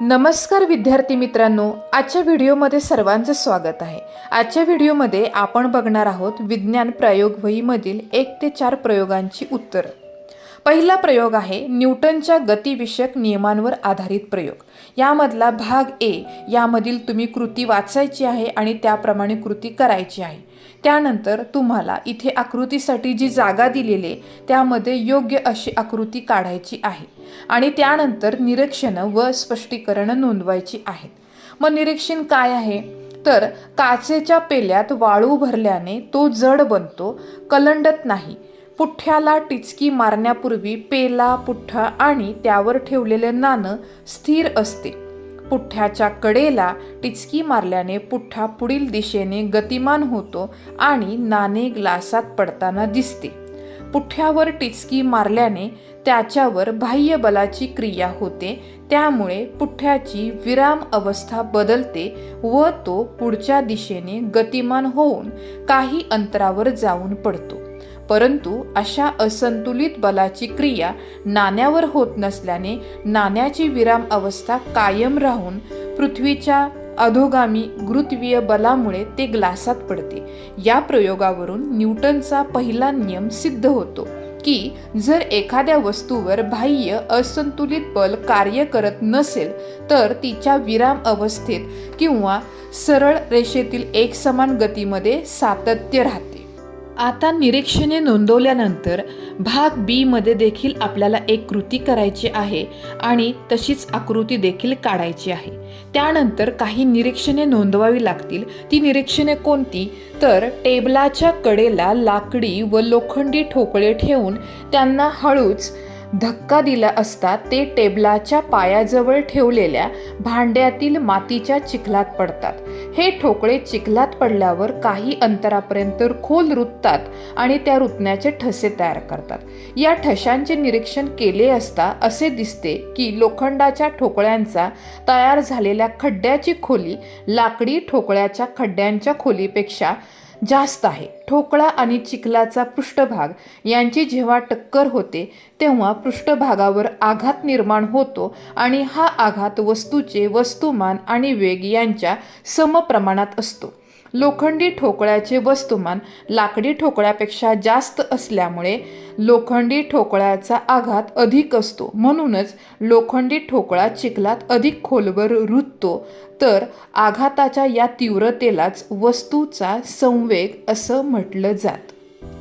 नमस्कार विद्यार्थी मित्रांनो, आजच्या व्हिडिओमध्ये सर्वांचं स्वागत आहे। आजच्या व्हिडिओमध्ये आपण बघणार आहोत विज्ञान प्रयोगवहीमधील 1 ते 4 प्रयोगांची उत्तरं। पहिला प्रयोग आहे न्यूटनच्या गतिविषयक नियमांवर आधारित प्रयोग। यामधला भाग ए यामधील तुम्ही कृती वाचायची आहे आणि त्याप्रमाणे कृती करायची आहे। त्यानंतर तुम्हाला इथे आकृतीसाठी जी जागा दिलेली आहे त्यामध्ये योग्य अशी आकृती काढायची आहे आणि त्यानंतर निरीक्षण व स्पष्टीकरण नोंदवायची आहेत। मग निरीक्षण काय आहे तर काचेच्या पेल्यात वाळू भरल्याने तो जड बनतो, कलंडत नाही। पुठ्ठ्याला टिचकी मारण्यापूर्वी पेला, पुठ्ठा आणि त्यावर ठेवलेले नाणं स्थिर असते। पुठ्ठ्याच्या कडेला टिचकी मारल्याने पुठ्ठा पुढील दिशेने गतिमान होतो आणि नाणे ग्लासात पडताना दिसते। पुठ्ठ्यावर टिचकी मारल्याने त्याच्यावर बाह्य बलाची क्रिया होते, त्यामुळे पुठ्ठ्याची विराम अवस्था बदलते व तो पुढच्या दिशेने गतिमान होऊन काही अंतरावर जाऊन पडतो। परंतु अशा असंतुलित बलाची क्रिया नाण्यावर होत नसल्याने नाण्याची विराम अवस्था कायम राहून पृथ्वीच्या अधोगामी गुरुत्वीय बलामुळे ते ग्लासात पडते। या प्रयोगावरून न्यूटनचा पहिला नियम सिद्ध होतो की जर एखाद्या वस्तूवर बाह्य असंतुलित बल कार्य करत नसेल तर तिच्या विराम अवस्थेत किंवा सरळ रेषेतील एकसमान गतीमध्ये सातत्य राहते। आता निरीक्षणे नोंदवल्यानंतर भाग बी मध्ये देखील आपल्याला एक कृती करायची आहे आणि तशीच आकृती देखील काढायची आहे। त्यानंतर काही निरीक्षणे नोंदवावी लागतील। ती निरीक्षणे कोणती तर टेबलाच्या कडेला लाकडी व लोखंडी ठोकळे ठेवून त्यांना हळूच धक्का दिला असता ते टेबलाच्या पायाजवळ ठेवलेल्या भांड्यातील मातीच्या चिखलात पडतात। हे ठोकळे चिखलात पडल्यावर काही अंतरापर्यंत खोल रुततात आणि त्या रुतण्याचे ठसे तयार करतात। या ठशांचे निरीक्षण केले असता असे दिसते की लोखंडाच्या ठोकळ्यांचा तयार झालेल्या खड्ड्याची खोली लाकडी ठोकळ्याच्या खड्ड्यांच्या खोलीपेक्षा जास्त आहे। ठोकळा आणि चिखलाचा पृष्ठभाग यांची जेव्हा टक्कर होते तेव्हा पृष्ठभागावर आघात निर्माण होतो आणि हा आघात वस्तूचे वस्तुमान आणि वेग यांच्या समप्रमाणात असतो। लोखंडी ठोकळ्याचे वस्तुमान लाकडी ठोकळ्यापेक्षा जास्त असल्यामुळे लोखंडी ठोकळ्याचा आघात अधिक असतो, म्हणूनच लोखंडी ठोकळा चिखलात अधिक खोलवर रुततो, तर आघाताच्या या तीव्रतेलाच वस्तूचा संवेग असं म्हटलं जातं।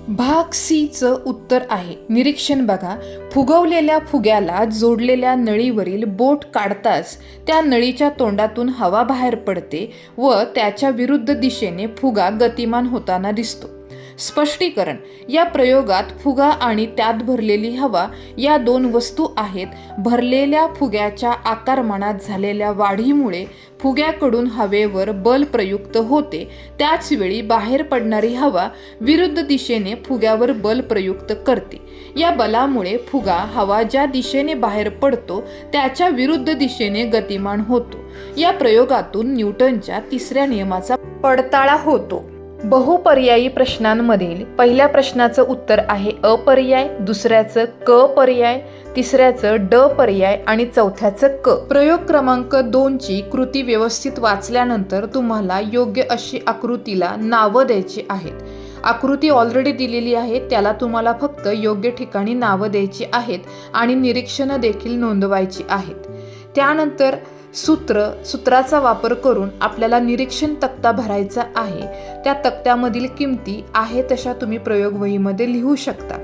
भाग सी चं उत्तर आहे निरीक्षण बघा। फुगवलेल्या फुग्याला जोडलेल्या नळीवरील बोट काढताच त्या नळीच्या तोंडातून हवा बाहेर पडते व त्याच्या विरुद्ध दिशेने फुगा गतिमान होताना दिसतो। स्पष्टीकरण या प्रयोगात फुगा आणि त्यात भरलेली हवा या दोन वस्तू आहेत। भरलेल्या फुग्याच्या आकारमानात झालेल्या वाढीमुळे फुग्याकडून हवेवर बल प्रयुक्त होते, त्याच वेळी बाहेर पडणारी हवा विरुद्ध दिशेने फुग्यावर बल प्रयुक्त करते। या बलामुळे फुगा हवा ज्या दिशेने बाहेर पडतो त्याच्या विरुद्ध दिशेने गतिमान होतो। या प्रयोगातून न्यूटनच्या तिसऱ्या नियमाचा पडताळा होतो। बहुपर्यायी प्रश्नांमधील पहिल्या प्रश्नाचं उत्तर आहे अ पर्याय, दुसऱ्याचं क पर्याय, तिसऱ्याचं ड पर्याय आणि चौथ्याचं क। प्रयोग क्रमांक 2 ची कृती व्यवस्थित वाचल्यानंतर तुम्हाला योग्य अशी आकृतीला नावं द्यायची आहेत। आकृती ऑलरेडी दिलेली आहे, त्याला तुम्हाला फक्त योग्य ठिकाणी नावं द्यायची आहेत आणि निरीक्षणं देखील नोंदवायची आहेत। त्यानंतर सूत्राचा वापर करून आपल्याला निरीक्षण तक्ता भरायचा आहे। त्या तक्त्यामधील किमती आहे तशा तुम्ही प्रयोगवहीमध्ये लिहू शकता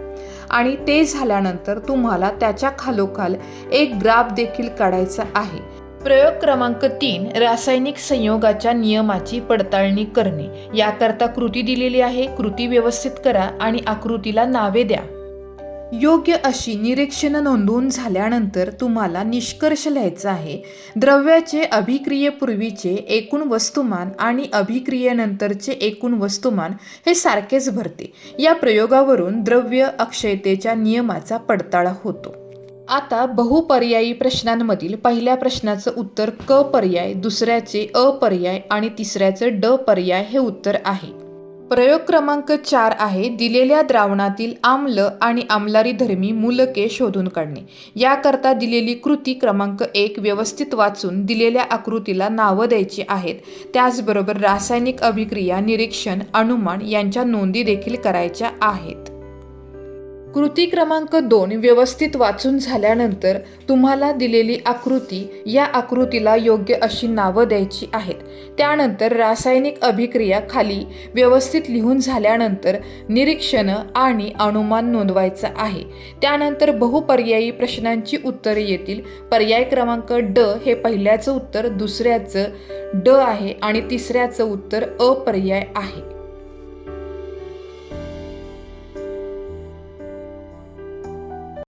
आणि ते झाल्यानंतर तुम्हाला त्याच्या खालोखाल एक ग्राफ देखील काढायचा आहे। प्रयोग क्रमांक 3 रासायनिक संयोगाच्या नियमाची पडताळणी करणे। याकरता कृती दिलेली आहे, कृती व्यवस्थित करा आणि आकृतीला नावे द्या। योग्य अशी निरीक्षण नोंदवून झाल्यानंतर तुम्हाला निष्कर्ष लिहायचा आहे। द्रव्याचे अभिक्रियेपूर्वीचे एकूण वस्तुमान आणि अभिक्रियेनंतरचे एकूण वस्तुमान हे सारखेच भरते। या प्रयोगावरून द्रव्य अक्षयतेच्या नियमाचा पडताळा होतो। आता बहुपर्यायी प्रश्नांमधील पहिल्या प्रश्नाचं उत्तर क पर्याय, दुसऱ्याचे अ पर्याय आणि तिसऱ्याचं ड पर्याय हे उत्तर आहे। प्रयोग क्रमांक 4 आहे दिलेल्या द्रावणातील आम्ल आणि आम्लारी धर्मी मूलके शोधून काढणे. याकरता दिलेली कृती क्रमांक 1 व्यवस्थित वाचून दिलेल्या आकृतीला नावं द्यायची आहेत. त्याचबरोबर रासायनिक अभिक्रिया, निरीक्षण, अनुमान यांच्या नोंदी देखील करायच्या आहेत. कृती क्रमांक 2 व्यवस्थित वाचून झाल्यानंतर तुम्हाला दिलेली आकृती, या आकृतीला योग्य अशी नावं द्यायची आहेत. त्यानंतर रासायनिक अभिक्रिया खाली व्यवस्थित लिहून झाल्यानंतर निरीक्षणं आणि अनुमान नोंदवायचं आहे. त्यानंतर बहुपर्यायी प्रश्नांची उत्तरे येतील. पर्याय क्रमांक ड हे पहिल्याचं उत्तर, दुसऱ्याचं ड आहे आणि तिसऱ्याचं उत्तर अ पर्याय आहे.